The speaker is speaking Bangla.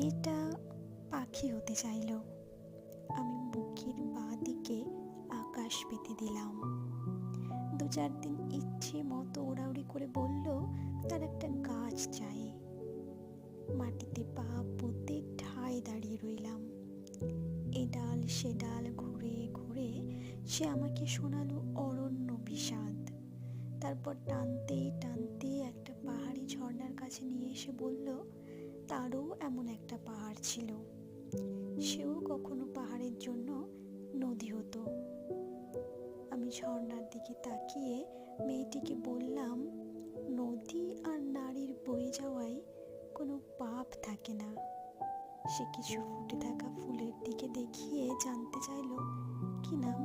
মেয়েটা পাখি হতে চাইল। আমি বুকের বাঁ দিকে আকাশ পেতে দিলাম। 2-4 দিন ইচ্ছে মতো ওড়াউড়ি করে বলল তার একটা গাছ চাই। মাটিতে পা পুঁতে ঠায় দাঁড়িয়ে রইলাম। এ ডাল সে ডাল ঘুরে ঘুরে সে আমাকে শোনালো অরণ্য বিষাদ। তারপর টানতে টানতে একটা পাহাড়ি ঝর্ণার কাছে নিয়ে এসে বলল তারও এমন একটা পাহাড় ছিল, সেও কখনো পাহাড়ের জন্য নদী হতো। আমি ঝর্ণার দিকে তাকিয়ে মেয়েটিকে বললাম, নদী আর নারীর বয়ে যাওয়ায় কোনো পাপ থাকে না। সে কিছু ফুটে থাকা ফুলের দিকে দেখিয়ে জানতে চাইল, কি নাম?